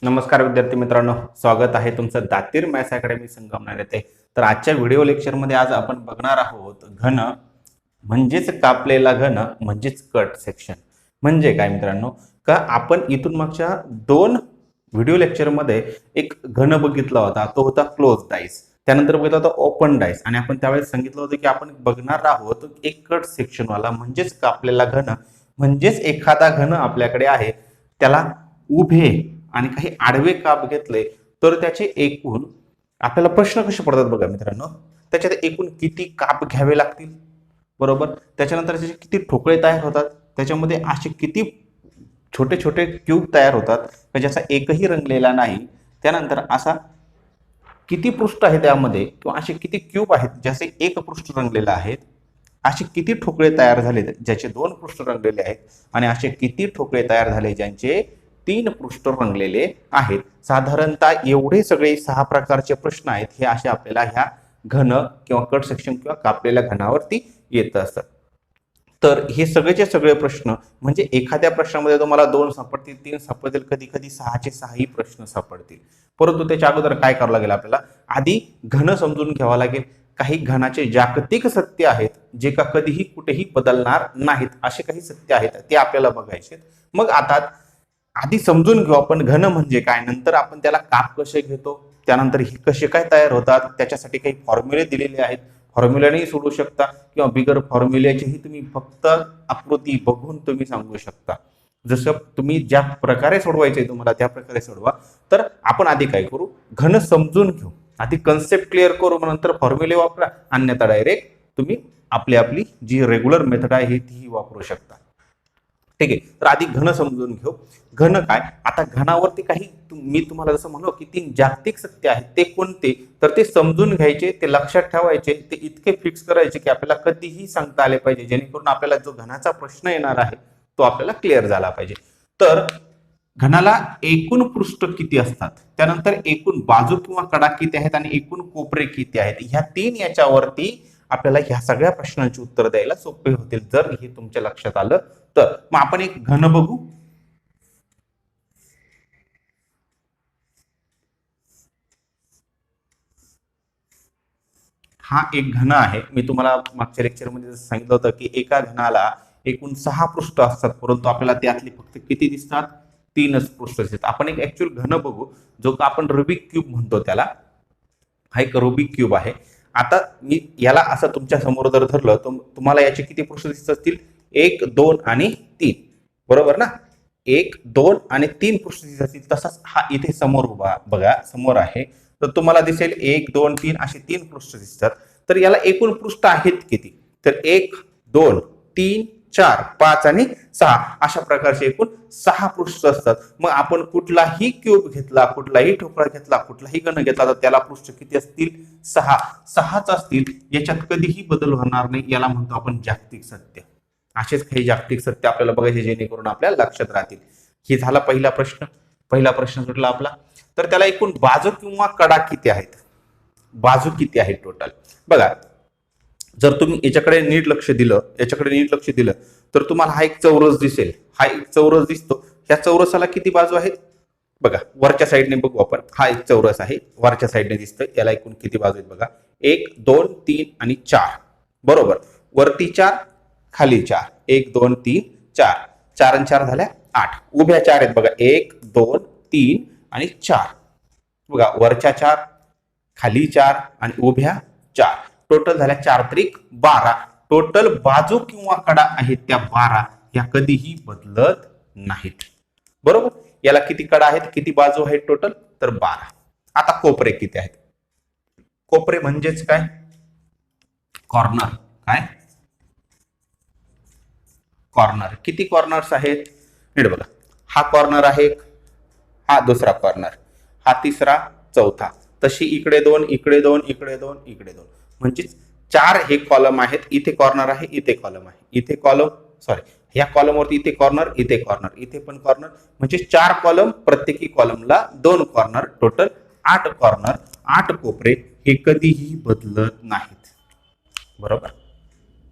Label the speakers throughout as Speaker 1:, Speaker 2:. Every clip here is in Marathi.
Speaker 1: नमस्कार विद्यार्थी मित्रांनो, स्वागत आहे तुमचं दातीर मॅथ्स अकॅडमी संगमनेर येथे. तर आजच्या व्हिडिओ लेक्चरमध्ये आज आपण बघणार आहोत घन म्हणजेच कापलेला घन म्हणजेच कट सेक्शन. म्हणजे काय मित्रांनो, का आपण इथून मागच्या दोन व्हिडिओ लेक्चरमध्ये एक घन बघितला होता, तो होता क्लोज डाईस. त्यानंतर बघितला होता ओपन डाईस आणि आपण त्यावेळेस सांगितलं होतं की आपण बघणार आहोत एक कट सेक्शन वाला म्हणजेच कापलेला घन. म्हणजेच एखादा घन आपल्याकडे आहे, त्याला उभे आणि काही आडवे काप घेतले तर त्याचे एकूण आपल्याला प्रश्न कसे पडतात बघा मित्रांनो. त्याच्यात एकूण किती काप घ्यावे लागतील, बरोबर. त्याच्यानंतर त्याचे किती ठोकळे तयार होतात, त्याच्यामध्ये असे किती छोटे छोटे क्यूब तयार होतात ज्याचा एकही रंगलेला नाही. त्यानंतर असा किती पृष्ठ आहे त्यामध्ये, किंवा असे किती क्यूब आहेत ज्याचे एक पृष्ठ रंगलेलं आहे. असे किती ठोकळे तयार झाले ज्याचे दोन पृष्ठ रंगलेले आहेत, आणि असे किती ठोकळे तयार झाले ज्यांचे तीन पृष्ठ रंगलेले आहेत. साधारणतः एवढे सगळे 6 प्रकारचे प्रश्न आहेत, हे असे आपल्याला ह्या घन किंवा कट सेक्शन किंवा कापलेल्या घनावरती येत असतात. तर हे सगळेचे सगळे प्रश्न म्हणजे एखाद्या प्रश्नामध्ये तुम्हाला 2 सापडतील, 3 सापडतील, कधी कधी 6चे 6ही प्रश्न सापडतील. परंतु त्याच्या अगोदर काय करावं लागेल, आपल्याला आधी घन समजून घ्यावा लागेल. काही घनाचे जागतिक सत्य आहेत जे का कधीही कुठेही बदलणार नाहीत, असे काही सत्य आहेत, ते आपल्याला बघायचे. मग आता आधी समजून घेऊ आपण घन म्हणजे काय, नंतर आपण त्याला काप कसे घेतो, त्यानंतर हे कसे काय तयार होतात, त्याच्यासाठी काही फॉर्म्युले दिलेले आहेत. फॉर्म्युल्यानेही सोडवू शकता किंवा बिगर फॉर्म्युल्याचेही तुम्ही फक्त आकृती बघून तुम्ही सांगू शकता. जसं तुम्ही ज्या प्रकारे सोडवायचे तुम्हाला त्या प्रकारे सोडवा. तर आपण आधी काय करू, घन समजून घेऊ, आधी कन्सेप्ट क्लिअर करू, नंतर फॉर्म्युले वापरा, अन्यथा डायरेक्ट तुम्ही आपली जी रेग्युलर मेथड आहे ती वापरू शकता. ठीक आहे. तर आधी घन समजून घेऊ. घन काय, आता घनावरती काही मी तुम्हाला जसं म्हणलो की 3 जागतिक सत्य आहेत, ते कोणते, तर ते समजून घ्यायचे, ते लक्षात ठेवायचे, ते इतके फिक्स करायचे की आपल्याला कधीही सांगता आले पाहिजे, जेणेकरून आपल्याला जो घनाचा प्रश्न येणार आहे तो आपल्याला क्लिअर झाला पाहिजे. तर घनाला एकूण पृष्ठ किती असतात, त्यानंतर एकूण बाजू किंवा कडा किती आहेत, आणि एकूण कोपरे किती आहेत, ह्या 3 याच्यावरती आपल्याला ह्या सगळ्या प्रश्नांची उत्तर द्यायला सोपे होतील जर हे तुमच्या लक्षात आलं तर. मग आपण एक घन बघू. हा एक घन आहे. मी तुम्हाला मागच्या लेक्चरमध्ये सांगितलं होतं की एका घनाला एकूण 6 पृष्ठ असतात, परंतु आपल्याला त्यातली फक्त किती दिसतात, 3च पृष्ठ दिसतात. आपण एक ऍक्च्युअल घन बघू, जो का आपण रुबिक क्यूब म्हणतो त्याला. हा एक रुबिक क्यूब आहे. आता मी याला असं तुमच्या समोर जर धरलं तर तुम्हाला याचे किती पृष्ठ दिसत असतील, 1 2 आणि 3, बरोबर ना. 1 2 आणि 3 पृष्ठ दिसत असतील. तसाच हा इथे समोर उभा बघा, समोर आहे, तर तुम्हाला दिसेल 1 2 3 असे 3 पृष्ठ दिसतात. तर याला एकूण पृष्ठ आहेत किती, तर 1 2 3 4 5 आणि 6 अशा प्रकारचे एकूण 6 पृष्ठ असतात. मग आपण कुठलाही क्यूब घेतला, कुठलाही ठोकळा घेतला, कुठलाही घन घेतला तर त्याला पृष्ठ किती असतील, 6च असतील. याच्यात कधीही बदल होणार नाही. याला म्हणतो आपण जागतिक सत्य. असेच काही जागतिक सत्य आपल्याला बघायचे जेणेकरून आपल्याला लक्षात राहतील. हे झाला पहिला प्रश्न. पहिला प्रश्न सुटला आपला. तर त्याला एकूण बाजू किंवा कडा किती आहेत, बाजू किती आहेत टोटल बघा. जर तुम्ही याच्याकडे नीट लक्ष दिलं, याच्याकडे नीट लक्ष दिलं तर तुम्हाला हा एक चौरस दिसेल. हा एक चौरस दिसतो. ह्या चौरसाला किती बाजू आहेत बघा, वरच्या साईडने बघू आपण. हा एक चौरस आहे, वरच्या साईडने दिसतोय. याला एकूण किती बाजू आहेत बघा, 1 2 3 आणि 4, बरोबर. वरती 4, खाली 4, 1 2 3 4, 4 आणि 4 झाल्या 8. उभ्या 4 आहेत बघा, 1 2 3 आणि 4, बघा. वरच्या 4, खाली 4 आणि उभ्या 4, टोटल झाल्या 4 त्रिक 12. टोटल बाजू किंवा कडा आहेत त्या 12, या कधीही बदलत नाहीत, बरोबर. याला किती कडा आहेत, किती बाजू आहेत टोटल, तर 12. आता कोपरे किती आहेत, कोपरे म्हणजेच काय, कॉर्नर. काय, कॉर्नर. किती कॉर्नर्स आहेत, नीट बघा. हा कॉर्नर आहे, हा दुसरा कॉर्नर, हा तिसरा, चौथा. तशी इकडे 2 इकडे 2 इकडे 2 इकडे 2, म्हणजे 4 हे कॉलम आहेत. इथे कॉर्नर आहे, इथे कॉलम आहे, इथे कॉलम, सॉरी, ह्या कॉलम वरती इथे कॉर्नर, इथे कॉर्नर, इथे पण कॉर्नर, म्हणजे 4 कॉलम, प्रत्येकी कॉलमला 2 कॉर्नर, टोटल 8 कॉर्नर, 8 कोपरे. हे कधीही बदलत नाहीत, बरोबर.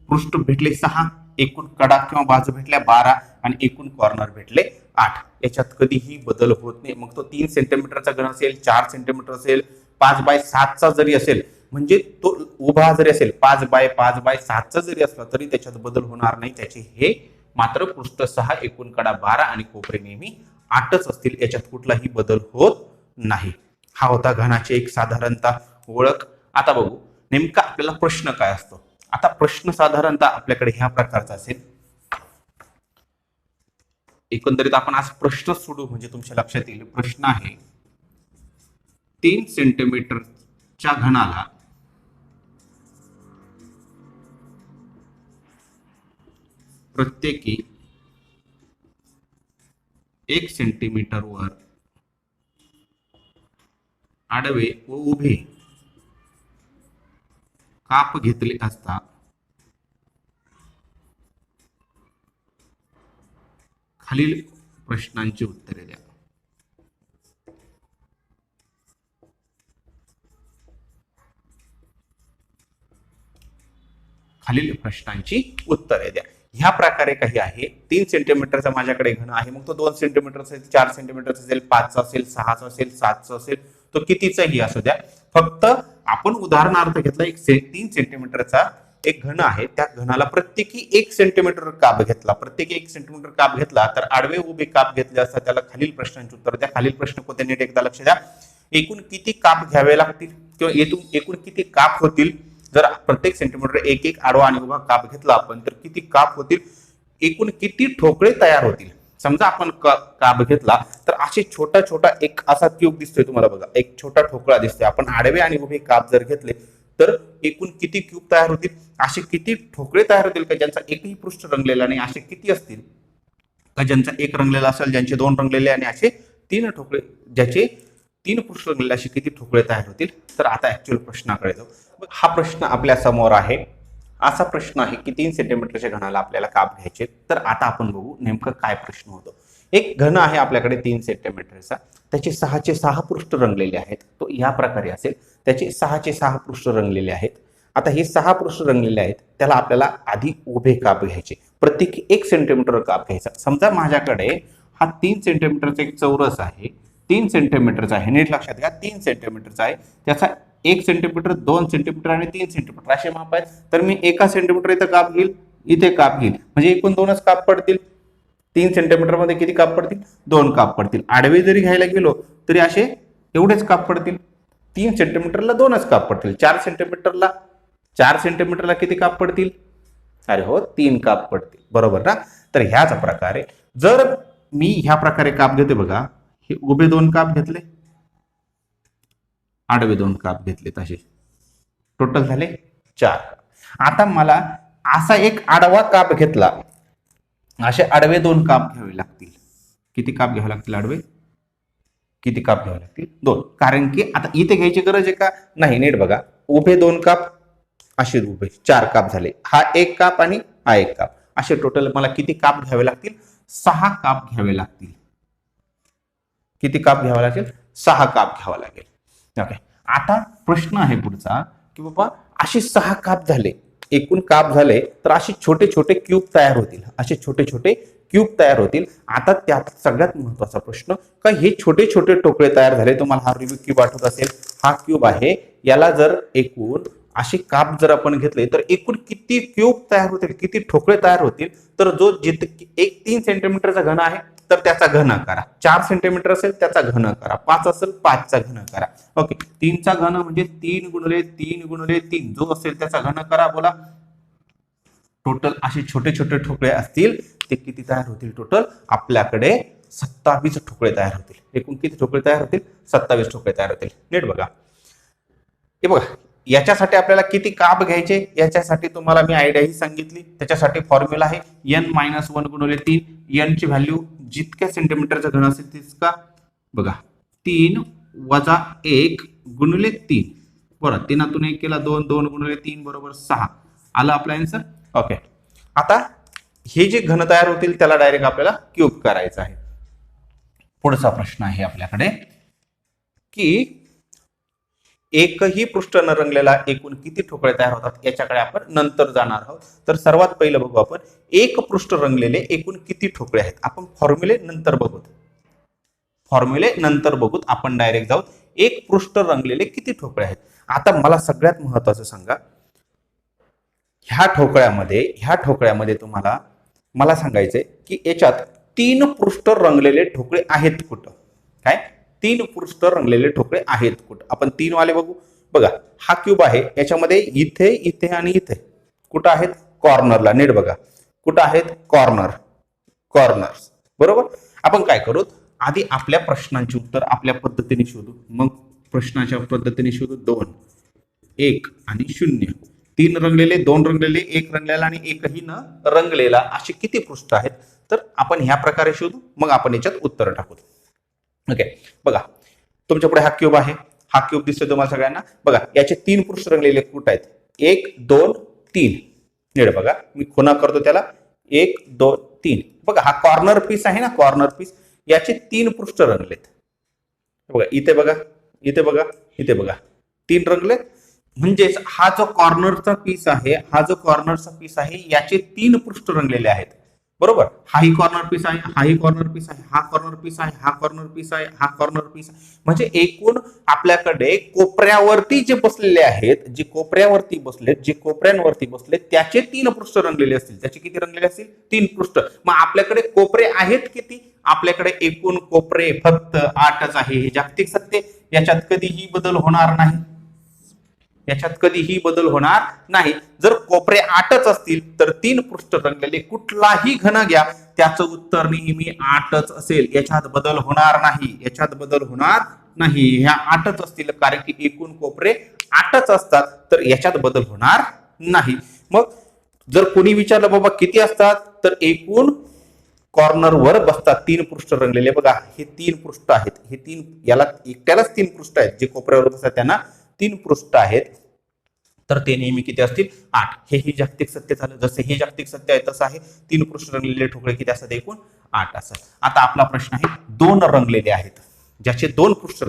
Speaker 1: पृष्ठ भेटले 6. एकूण कडा किंवा बाजू भेटल्या 12 आणि एकूण कॉर्नर भेटले 8. याच्यात कधीही बदल होत नाही. मग तो 3 सेंटीमीटरचा घन असेल, 4 सेंटीमीटर असेल, 5x7चा जरी असेल, म्हणजे तो उभा जरी असेल 5x5x7चा जरी असला तरी त्याच्यात बदल होणार नाही. त्याचे हे मात्र पृष्ठ 6, एकूण कडा 12 आणि कोपरे नेहमी 8च असतील. याच्यात कुठलाही बदल होत नाही. हा होता घनाची एक साधारणतः ओळख. आता बघू नेमका आपल्याला प्रश्न काय असतो. आता प्रश्न साधारणतः आपल्याकडे ह्या प्रकारचा असेल. एकंदरीत आपण आज प्रश्न सोडू म्हणजे तुमच्या लक्षात येईल. प्रश्न आहे 3 सेंटीमीटरच्या घनाला प्रत्येकी 1 सेंटीमीटरवर आडवे व उभे काप घेतले असता खालील प्रश्नांची उत्तरे द्या. खालील प्रश्नांची उत्तरे द्या. ह्या प्रकारे काही आहे. 3 सेंटीमीटरचा माझ्याकडे घन आहे. मग तो 2 सेंटीमीटर असेल, 4 सेंटीमीटर असेल, 5 असेल, 6 असेल, 7 असेल, तो कितीचाही असू द्या. फक्त आपण उदाहरणार्थ घेतला 3 सेंटीमीटरचा एक घन आहे. त्या घनाला प्रत्येकी 1 सेंटीमीटर काप घेतला. प्रत्येकी 1 सेंटीमीटर काप घेतला तर आडवे उभे काप घेतले असता त्याला खालील प्रश्नांची उत्तर द्या. खालील प्रश्न कोणते नीट एकदा लक्ष द्या. एकूण किती काप घ्यावे लागतील किंवा एकूण किती काप होतील. जर प्रत्येक सेंटीमीटर एक एक आडवा आणि उभा काप घेतला आपण तर किती काप होतील. एकूण किती ठोकळे तयार होतील. समजा आपण काप घेतला तर असे छोटा छोटा एक असा क्यूब दिसतोय तुम्हाला बघा. एक छोटा ठोकळा दिसतोय. आपण आडवे आणि उभे काप जर घेतले तर एकूण किती क्यूब तयार होतील. असे किती ठोकळे तयार होतील का ज्यांचा एकही पृष्ठ रंगलेला नाही. असे किती असतील का ज्यांचा एक रंगलेला असेल, ज्यांचे 2 रंगलेले आणि असे 3 ठोकळे ज्याचे 3 पृष्ठ रंगलेले असे किती ठोकळे तयार होतील. तर आता ऍक्च्युअल प्रश्नाकडे जाऊ. हा प्रश्न आपल्या समोर आहे. असा प्रश्न आहे की 3 सेंटीमीटरच्या घनाला आपल्याला काप घ्यायचे. तर आता आपण बघू नेमकं काय प्रश्न होतो. एक घन आहे आपल्याकडे 3 सेंटीमीटरचा. त्याचे 6चे 6 पृष्ठ रंगलेले आहेत. तो या प्रकारे असेल. त्याचे 6चे 6 पृष्ठ रंगलेले आहेत. आता हे 6 पृष्ठ रंगलेले आहेत त्याला आपल्याला आधी उभे काप घ्यायचे. प्रत्येकी 1 सेंटीमीटर काप घ्यायचा. समजा माझ्याकडे हा 3 सेंटीमीटरचा एक चौरस आहे. 3 सेंटीमीटरचा आहे. नीट लक्षात घ्या. 3 सेंटीमीटरचा आहे. त्याचा 1 सेंटीमीटर, 2 सेंटीमीटर आणि 3 सेंटीमीटर असे माप आहेत. तर मी 1 सेंटीमीटर इथं काप घेईल, इथे काप घेईल, म्हणजे एकूण 2च काप पडतील. 3 सेंटीमीटर मध्ये किती काप पडतील. 2 काप पडतील. आडवे जरी घ्यायला गेलो तरी असे एवढेच काप पडतील. 3 सेंटीमीटरला 2च काप पडतील. 4 सेंटीमीटरला किती काप पडतील. अरे हो 3 काप पडतील. बरोबर ना. तर ह्याच प्रकारे जर मी ह्या प्रकारे काप घेते बघा. हे उभे 2 काप घेतले, आडवे 2 काप घेतले, तसे टोटल झाले 4. आता मला असा एक आडवा काप घेतला. असे आडवे 2 काप घ्यावे लागतील. किती काप घ्यावे लागतील आडवे. किती काप घ्यावे लागतील. 2. कारण की आता इथे घ्यायची गरज आहे का नाही. नीट बघा. उभे 2 काप, असे उभे 4 काप झाले. हा 1 काप आणि हा 1 काप, असे टोटल मला किती काप घ्यावे लागतील. 6 काप घ्यावे लागतील. किती काप घ्यावे लागतील. 6 काप घ्यावा लागेल. ओके. आता प्रश्न आहे पुढचा की बाबा असे 6 काप झाले, एकूण काप झाले तर असे छोटे छोटे क्यूब तयार होतील. असे छोटे छोटे क्यूब तयार होतील. आता त्यात सगळ्यात महत्वाचा प्रश्न का हे छोटे छोटे ठोकळे तयार झाले. तुम्हाला हा रुबिक क्यूब आठवत असेल. हा क्यूब आहे. याला जर एकूण असे काप जर आपण घेतले तर एकूण किती क्यूब तयार होतील, किती ठोकळे तयार होतील. तर जो जिथे एक 3 सेंटीमीटरचा घन आहे तर त्याचा घन करा. 4 सेंटीमीटर असेल त्याचा घन करा. 5 असेल 5चा घन करा. ओके. 3चा घन म्हणजे 3 गुणिले 3 गुणिले 3 जो असेल त्याचा घन करा. बोला. टोटल असे छोटे छोटे ठोकळे असतील ते किती तयार होतील. टोटल आपल्याकडे 27 ठोकळे तयार होतील. एकूण किती ठोकळे तयार होतील. 27 ठोकळे तयार होतील. नीट बघा. हे बघा याच्यासाठी आपल्याला किती काप घ्यायचे याच्यासाठी तुम्हाला मी आयडिया ही सांगितली. त्याच्यासाठी फॉर्म्युला आहे n-1 गुणिले 3. n ची व्हॅल्यू जितक्या सेंटीमीटरचा घन असेल तितका बघा 3 वजा 1 गुणिले 3. बरोबर. 3तून 1 केला 2, 2 गुणिले 3 बरोबर 6. आलं आपला आन्सर. ओके. आता हे जे घन तयार होतील त्याला डायरेक्ट आपल्याला क्यूब करायचं आहे. पुढचा प्रश्न आहे आपल्याकडे की एकही पृष्ठ न रंगलेला एकूण किती ठोकळे तयार होतात याच्याकडे आपण नंतर जाणार आहोत. तर सर्वात पहिलं बघू आपण एक पृष्ठ रंगलेले एकूण किती ठोकळे आहेत. आपण फॉर्म्युले नंतर बघूत आपण डायरेक्ट जाऊ एक पृष्ठ रंगलेले किती ठोकळे आहेत. आता मला सगळ्यात महत्वाचं सांगा, ह्या ठोकळ्यामध्ये तुम्हाला मला सांगायचंय की याच्यात 3 पृष्ठ रंगलेले ठोकळे आहेत कुठं. काय 3 पृष्ठ रंगलेले ठोकळे आहेत कुठं. आपण 3 वाले बघू. बघा हा क्यूब आहे, याच्यामध्ये इथे इथे आणि इथे कुठं आहेत कॉर्नरला. नीट बघा कुठं आहेत कॉर्नर्स. बरोबर. आपण काय करू आधी आपल्या प्रश्नांची उत्तर आपल्या पद्धतीने शोधू. मग प्रश्नाच्या पद्धतीने शोधू. 2 1 आणि 0. 3 रंगलेले, 2 रंगलेले, 1 रंगलेला आणि एकही न रंगलेला असे किती पृष्ठ आहेत. तर आपण ह्या प्रकारे शोधू. मग आपण याच्यात उत्तर टाकू. ओके. बघा तुमच्या पुढे हा क्यूब आहे. हा क्यूब दिसतोय तुम्हाला सगळ्यांना. बघा याचे 3 पृष्ठ रंगलेले कुठे आहेत. 1 2 3. नीट बघा मी खुणा करतो त्याला. 1 2 3. बघा हा कॉर्नर पीस आहे ना, कॉर्नर पीस. याचे 3 पृष्ठ रंगलेत. बघा इथे बघा, इथे बघा, इथे बघा 3 रंगलेत. म्हणजेच हा जो कॉर्नरचा पीस आहे याचे 3 पृष्ठ रंगलेले आहेत. बरोबर. हाही कॉर्नर पीस आहे, हाही कॉर्नर पीस आहे, हा कॉर्नर पीस आहे, हा कॉर्नर पीस आहे, हा कॉर्नर पीस आहे. म्हणजे एकूण आपल्याकडे कोपऱ्यावरती जे बसलेले आहेत, जे कोपऱ्यांवरती बसलेत त्याचे 3 पृष्ठ रंगलेले असतील. त्याचे किती रंगलेले असतील. 3 पृष्ठ. मग आपल्याकडे कोपरे आहेत किती. आपल्याकडे एकूण कोपरे फक्त 8च आहे. हे जागतिक सत्य. याच्यात कधीही बदल होणार नाही. जर कोपरे 8च असतील तर 3 पृष्ठ रंगलेले कुठलाही घन घ्या, त्याचं उत्तर नेहमी 8च असेल. याच्यात बदल होणार नाही. ह्या 8च असतील कारण की एकूण कोपरे 8च असतात. तर याच्यात बदल होणार नाही. मग जर कोणी विचारलं बाबा किती असतात, तर एकूण कॉर्नर वर बसतात 3 पृष्ठ रंगलेले. बघा हे 3 पृष्ठ आहेत. हे 3 याला एकट्यालाच 3 पृष्ठ आहेत. जे कोपऱ्यावर बसतात त्यांना 3 पृष्ठ आहेत. तर ते नेहमी किती असतील 8. हेही जागतिक सत्य झालं. जसे हे जागतिक सत्य आहे तसं आहे 3 पृष्ठ रंगलेले ठोकळे किती असतात एकूण 8 असतात. आता आपला प्रश्न आहे 2 रंगलेले आहेत. ज्याचे 2 पृष्ठ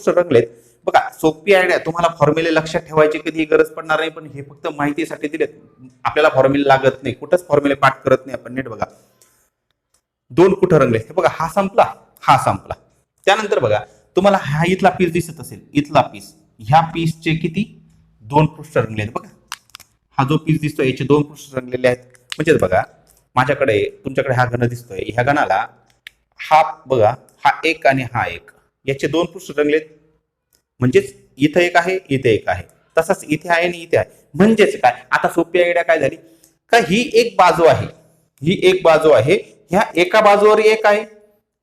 Speaker 1: रंगलेत. बघा सोपी आयडिया. तुम्हाला फॉर्म्युले लक्षात ठेवायची कधी गरज पडणार नाही, पण हे फक्त माहितीसाठी दिलेत. आपल्याला फॉर्म्युले लागत नाही. कुठंच फॉर्म्युले पाठ करत नाही आपण. नीट बघा 2 कुठं रंगले. हे बघा हा संपला. त्यानंतर बघा तुम्हाला हा इथला पीस दिसत असेल. इथला पीस, ह्या पीसचे किती 2 पृष्ठ रंगले आहेत. बघा हा जो पीस दिसतोय याचे 2 पृष्ठ रंगलेले आहेत. म्हणजेच बघा तुमच्याकडे हा घन दिसतोय. ह्या घनाला हा बघा हा 1 आणि हा 1 याचे 2 पृष्ठ रंगलेत. म्हणजेच इथं एक आहे, इथे एक आहे. तसंच इथे आहे आणि इथे आहे. म्हणजेच काय आता सोपी आयडिया काय झाली का ही एक बाजू आहे. ह्या एका बाजूवर 1 आहे.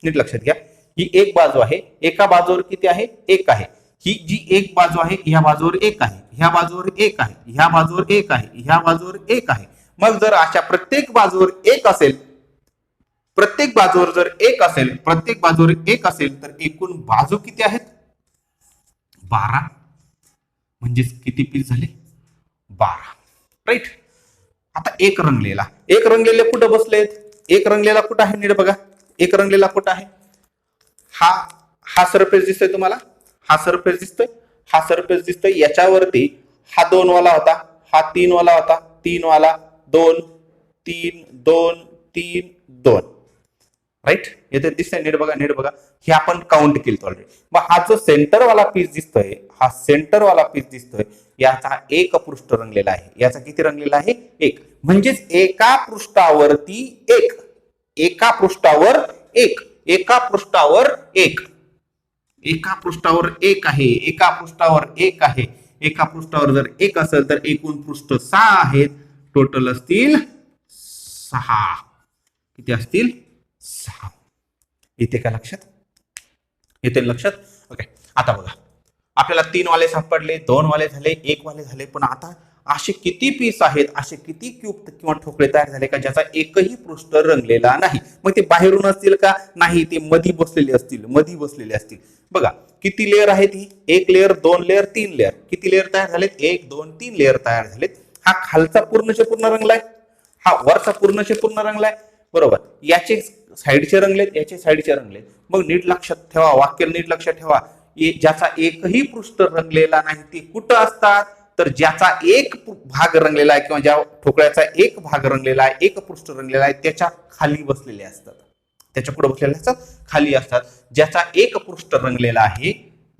Speaker 1: नीट लक्षात घ्या. ही एक बाजू आहे. एका बाजूवर किती आहे 1 आहे. ही जी एक बाजू आहे ह्या बाजूवर 1 आहे, ह्या बाजूवर 1 आहे, ह्या बाजूवर 1 आहे, ह्या बाजूवर 1 आहे. मग जर अशा प्रत्येक बाजूवर 1 असेल तर एकूण बाजू किती आहेत 12. म्हणजेच किती पीस झाले 12. राईट. आता एक रंगलेले कुठं बसलेत. एक रंगलेला कुठं आहे नीट बघा. एक रंगलेला कुठं आहे. हा सरफेस दिसतोय तुम्हाला. हा सरफेस दिसतोय. याच्यावरती हा 2 वाला होता, हा 3 वाला होता, 3 वाला 2 3 2 3 2. राईट. येथे दिसतंय. नीट बघा. हे आपण काउंट केलं ऑलरेडी. मग हा जो सेंटरवाला पीस दिसतोय याचा 1 पृष्ठ रंगलेला आहे. याचा किती रंगलेला आहे 1. म्हणजेच एका पृष्ठावर 1 आहे. एका पृष्ठावर जर 1 असेल तर एकूण पृष्ठ 6 आहेत. टोटल असतील 6. किती असतील 6. येते का लक्षात. ओके. आता बघा आपल्याला 3 वाले सापडले, 2 वाले झाले, 1 वाले झाले. पण आता असे किती पीस आहेत, असे किती क्यूब किंवा ठोकळे तयार झाले का ज्याचा एकही पृष्ठ रंगलेला नाही. मग ते बाहेरून असतील का नाही, ते मधी बसलेले असतील. बघा किती लेअर आहेत. ही 1 लेअर 2 लेअर 3 लेअर. किती लेअर तयार झालेत 1 2 3 लेअर तयार झालेत. हा खालचा पूर्णचे पूर्ण रंगलाय, हा वरचा पूर्णचे पूर्ण रंगलाय. बरोबर. याचे साईडचे रंगलेत, याचे साईडचे रंगलेत. मग नीट लक्षात ठेवा, वाक्य नीट लक्षात ठेवा. ज्याचा एकही पृष्ठ रंगलेला नाही ते कुठं असतात, तर ज्याचा एक भाग रंगलेला आहे किंवा ज्या ठोकळ्याचा एक भाग रंगलेला आहे, एक पृष्ठ रंगलेला आहे, त्याच्या खाली बसलेले असतात. त्याच्या पुढे बसलेले असतात, खाली असतात. ज्याचा एक पृष्ठ रंगलेला आहे,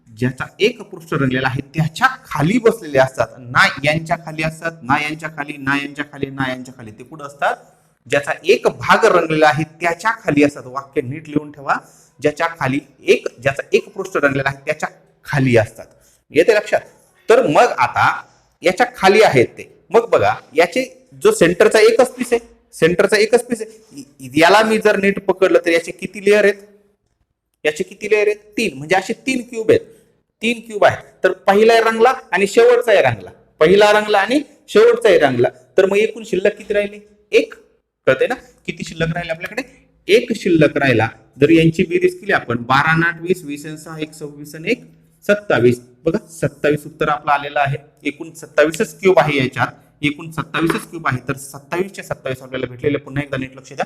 Speaker 1: ज्याचा एक पृष्ठ रंगलेला आहे त्याच्या खाली बसलेले असतात. ना यांच्या खाली असतात, ना यांच्या खाली, ना यांच्या खाली, ना यांच्या खाली. ते कुठं असतात, ज्याचा एक भाग रंगलेला आहे त्याच्या खाली असतात. वाक्य नीट लिहून ठेवा. ज्याच्या खाली ज्याचा एक पृष्ठ रंगलेला आहे त्याच्या खाली असतात. येते लक्षात. तर मग आता याच्या खाली आहेत ते. मग बघा याचे जो सेंटरचा एकच पीस आहे, सेंटरचा एकच पीस आहे, याला मी जर नीट पकडलं तर याचे किती लेअर आहेत, याचे किती लेअर आहेत, 3. म्हणजे असे 3 क्यूब आहेत, 3 क्यूब आहेत. तर पहिला रंगला आणि शेवटचाही रंगला, पहिला रंगला आणि शेवटचाही रंगला. तर मग एकूण शिल्लक किती राहिले, 1. कळते ना किती शिल्लक राहिले आपल्याकडे, 1 शिल्लक राहिला. जर यांची बेरीज केली आपण, 12 आणि 8 20, 20 आणि 6 1 26 आणि 1 27. बघा 27 उत्तर आपलं आलेलं आहे. एकूण 27च क्यूब आहे याच्यात, एकूण 27च क्यूब आहे. तर 27चे 27 आपल्याला भेटलेले. पुन्हा एकदा नीट लक्ष द्या.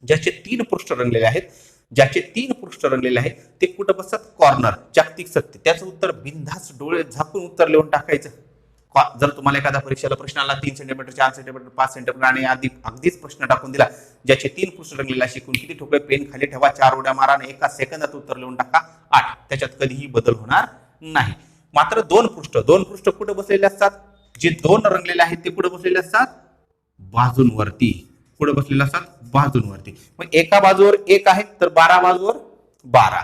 Speaker 1: ज्याचे 3 पृष्ठ रंगलेले आहेत, ज्याचे 3 पृष्ठ रंगलेले आहेत ते कुठं बसतात, कॉर्नर, जागतिक सत्य. त्याचं उत्तर बिनधास्त डोळे झाकून उत्तर लिहून टाकायचं. जर तुम्हाला एखादा परीक्षेला प्रश्न आला 3 सेंटीमीटर 4 सेंटीमीटर 5 सेंटीमीटर आणि अगदीच प्रश्न टाकून दिला, ज्याचे 3 पृष्ठ रंगलेला शिकून किती ठोकळे, पेन खाली ठेवा, 4 उड्या मारा आणि 1 सेकंदात उत्तर लिहून टाका 8. त्याच्यात कधीही बदल होणार नाही. मात्र 2 पृष्ठ कुठे बसलेले असतात, जे 2 रंगलेले आहेत ते कुठे बसलेले असतात, बाजूंवरती. कुठे बसलेले असतात, बाजूंवरती. मग एका बाजूवर 1 आहे तर 12 बाजूवर 12.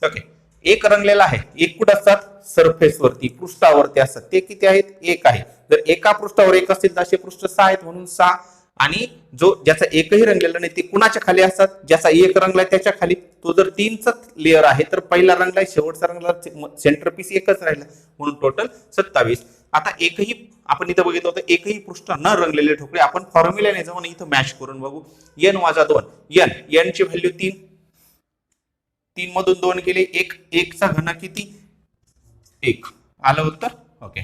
Speaker 1: ओके. एक रंगलेला आहे, एक कुठं असतात, सरफेस वरती, पृष्ठावरती असतात. ते किती आहेत, 1 आहे. जर एका पृष्ठावर 1 असतील तर असे पृष्ठ 6 आहेत, म्हणून 6. आणि जो ज्याचा एकही रंगलेला नाही ते कुणाच्या खाली असतात, ज्याचा एक रंगलाय त्याच्या खाली. तो जर 3चा लेअर आहे तर पहिला रंगलाय, शेवटचा रंगला, सेंटर पीस एकच राहिला, म्हणून टोटल 27. आता एकही आपण इथं बघितलं होतं, एकही पृष्ठ न रंगलेले ठोकळे आपण फॉर्म्युल्याने जाऊन इथं मॅच करून बघू. n - 2 n ची व्हॅल्यू 3, 3 मधून 2 गेले, 1 चा घन किती, 1 आलं उत्तर. ओके.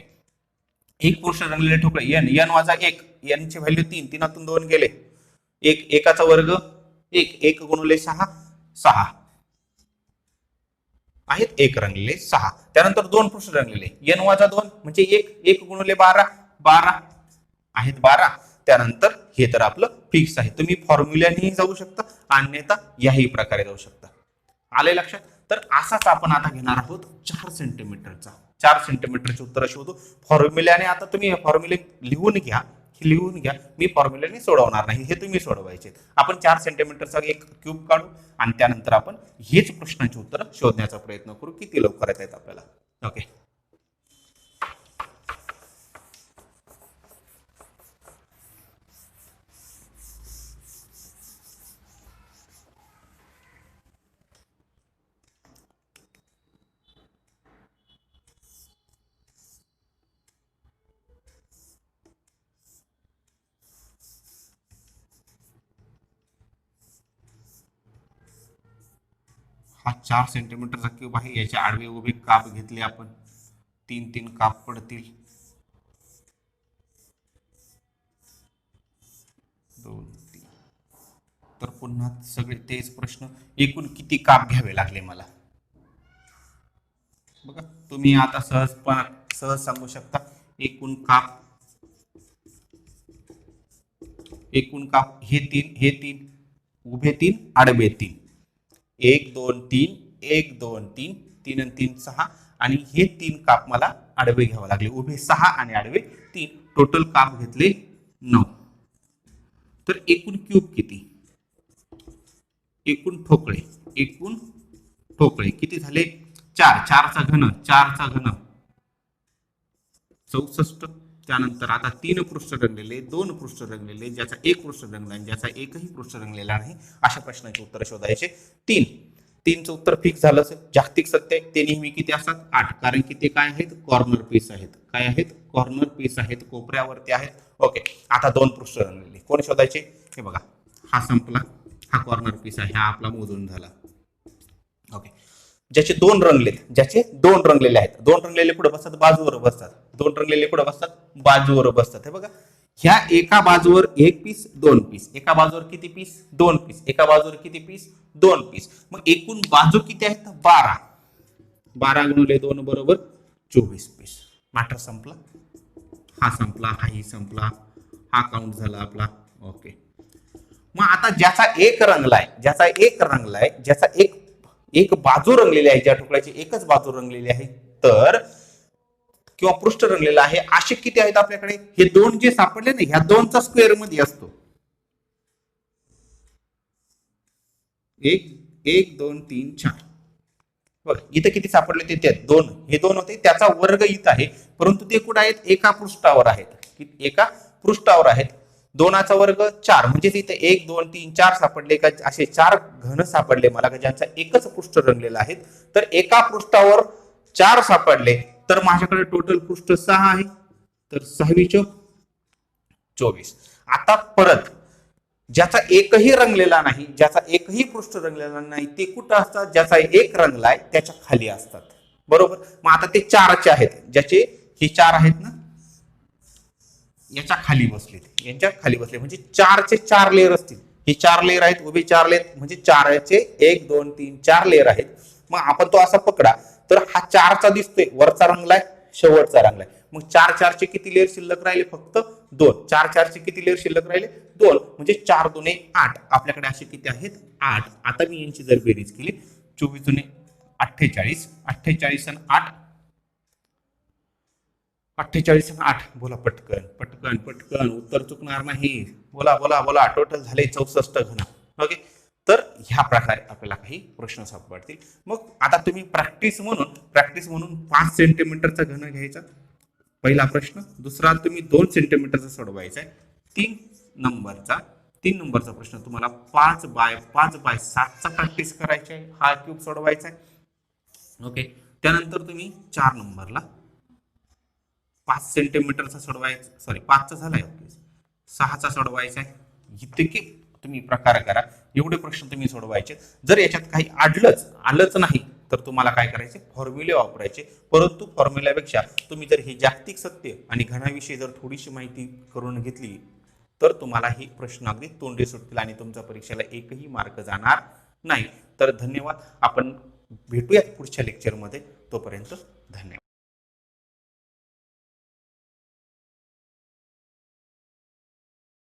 Speaker 1: एक पृष्ठ रंगलेले ठोकळे n - 1, n ची व्हॅल्यू 3, 3तून 2 गेले, 1 चा वर्ग 1, 1 गुणिले 6 6 आहेत, 1 रंगलेले 6. त्यानंतर 2 पृष्ठ रंगलेले n - 2 म्हणजे 1 गुणिले 12 12 आहेत 12. त्यानंतर हे तर आपलं फिक्स आहे. तुम्ही फॉर्म्युल्यानेही जाऊ शकता, अन्यथा याही प्रकारे जाऊ शकता. आले लक्षात. तर असाच आपण आता घेणार आहोत 4 सेंटीमीटरचा. 4 सेंटीमीटरचे उत्तर शोधू फॉर्म्युल्याने. आता तुम्ही फॉर्म्युले लिहून घ्या, मी फॉर्म्युल्याने सोडवणार नाही, हे तुम्ही सोडवायचे. आपण 4 सेंटीमीटरचा एक क्यूब काढू आणि त्यानंतर आपण हेच प्रश्नांची उत्तर शोधण्याचा प्रयत्न करू, किती लवकर येत आहेत आपल्याला. ओके. हा 4 सेंटीमीटरचा क्यूब आहे. याचे आडवे उभे काप घेतले आपण, 3 काप पडतील, 2 3. तर पुन्हा सगळे तेच प्रश्न, एकूण किती काप घ्यावे लागले मला. बघा तुम्ही आता सहज सांगू शकता. एकूण काप हे 3 उभे 3 आडवे 3, 1 2 3 1 2 3 3 आणि 3 6 आणि हे 3 काप मला आडवे घ्यावे लागले, उभे 6 आणि आडवे 3. टोटल काप घेतले 9. तर एकूण क्यूब किती, एकूण ठोकळे किती झाले, 4. 4 चा घन 64. त्यानंतर आता 3 पृष्ठ रंगलेले, 2 पृष्ठ रंगलेले, ज्याचा एक पृष्ठ रंगला आणि ज्याचा एकही पृष्ठ रंगलेला नाही, अशा प्रश्नाचे उत्तर शोधायचे. 3चं उत्तर फिक्स झालं असेल. जागतिक सत्य ते नेहमी किती असतात, 8, कारण की ते काय आहेत, कॉर्नर पीस आहेत. काय आहेत, कॉर्नर पीस आहेत, कोपऱ्यावरती आहेत. ओके. आता 2 पृष्ठ रंगलेले कोण शोधायचे, हे बघा हा संपला, हा कॉर्नर पीस आहे, हा आपला मोजून झाला. ओके. ज्याचे 2 रंगलेले आहेत, 2 रंगलेले कुठे बसतात, बाजूवर बसतात. 2 रंगलेले कुठे बसतात, बाजूवर बसतात. हे बघा ह्या एका बाजूवर 1 पीस 2 पीस, एका बाजूवर किती पीस, 2 पीस, एका बाजूवर किती पीस, 2 पीस. मग एकूण बाजू किती आहेत, 12. 12 × 2 बरोबर 24 पीस. मॅटर संपला. हा संपला, हाही संपला, हा काउंट झाला आपला. ओके. मग आता ज्याचा एक रंगलाय, ज्याचा एक बाजू रंगलेली आहे, ज्या ठोकळ्याची एकच बाजू रंगलेली आहे, तर किंवा पृष्ठ रंगलेलं आहे, असे किती आहेत आपल्याकडे? हे दोन जे सापडले ना, ह्या दोनचा स्क्वेअर मध्ये असतो. 1 1 2 3 4. बघ इथे किती सापडले? ते 2. हे 2 होते, त्याचा वर्ग इथं आहे, परंतु ते कुठे आहेत? एका पृष्ठावर आहेत. एका पृष्ठावर आहेत. 2चा वर्ग 4, म्हणजे इथे 1 2 3 4 सापडले का? असे 4 घन सापडले मला, का ज्यांचा एकच पृष्ठ रंगलेलं आहे. तर एका पृष्ठावर 4 सापडले, तर माझ्याकडे टोटल पृष्ठ 6 आहे. तर 6 × 24. आता परत ज्याचा एकही रंगलेला नाही, ज्याचा एकही पृष्ठ रंगलेला नाही, ते कुठं असतात? ज्याचा एक रंगलाय त्याच्या खाली असतात. बरोबर. मग आता ते 4चे आहेत, ज्याचे हे 4 आहेत ना, याच्या खाली बसले, यांच्या खाली बसले, म्हणजे 4चे 4 लेअर असतील. हे 4 लेअर आहेत, उभे 4 लेअर, म्हणजे 4चे 1 2 3 4 लेअर आहेत. मग आपण तो असा पकडा, तर हा 4चा दिसतोय, वरचा रंगलाय, शेवटचा रंगलाय. मग 4 4चे किती लेअर शिल्लक राहिले? फक्त 2. 4 4चे किती लेअर शिल्लक राहिले? 2. म्हणजे 4 2 8. आपल्याकडे असे किती आहेत? 8. आता मी यांची जर बेरीज केली, 24 2 48, 48 आणि 8, 48 आणि 8. बोला पटकन पटकन पटकन, उत्तर चुकणार नाही. बोला बोला बोला. टोटल झाले 64 घन. ओके. तर ह्या प्रकारे आपल्याला काही प्रश्न सापडतील. मग आता तुम्ही प्रॅक्टिस म्हणून 5 सेंटीमीटरचा घन घ्यायचा, पहिला प्रश्न. दुसरा तुम्ही 2 सेंटीमीटरचा सोडवायचा आहे. 3 नंबरचा प्रश्न तुम्हाला 5 बाय 7चा प्रॅक्टिस करायचा आहे, हा क्यूब सोडवायचा आहे. ओके. त्यानंतर तुम्ही 4 नंबरला 5 सेंटीमीटरचा सोडवायचा, सॉरी 5चा झालाय, 6चा सोडवायचा आहे. इतके तुम्ही प्रकार करा. एवढे प्रश्न तुम्ही सोडवायचे. जर याच्यात काही आलंच नाही, तर तुम्हाला काय करायचे? फॉर्म्युले वापरायचे. परंतु फॉर्म्युल्यापेक्षा तुम्ही जर हे जागतिक सत्य आणि घनाविषयी जर थोडीशी माहिती करून घेतली, तर तुम्हाला हे प्रश्न अगदी तोंडी सुटतील आणि तुमच्या परीक्षेला एकही मार्क जाणार नाही. तर धन्यवाद. आपण भेटूयात पुढच्या लेक्चरमध्ये. तोपर्यंत धन्यवाद.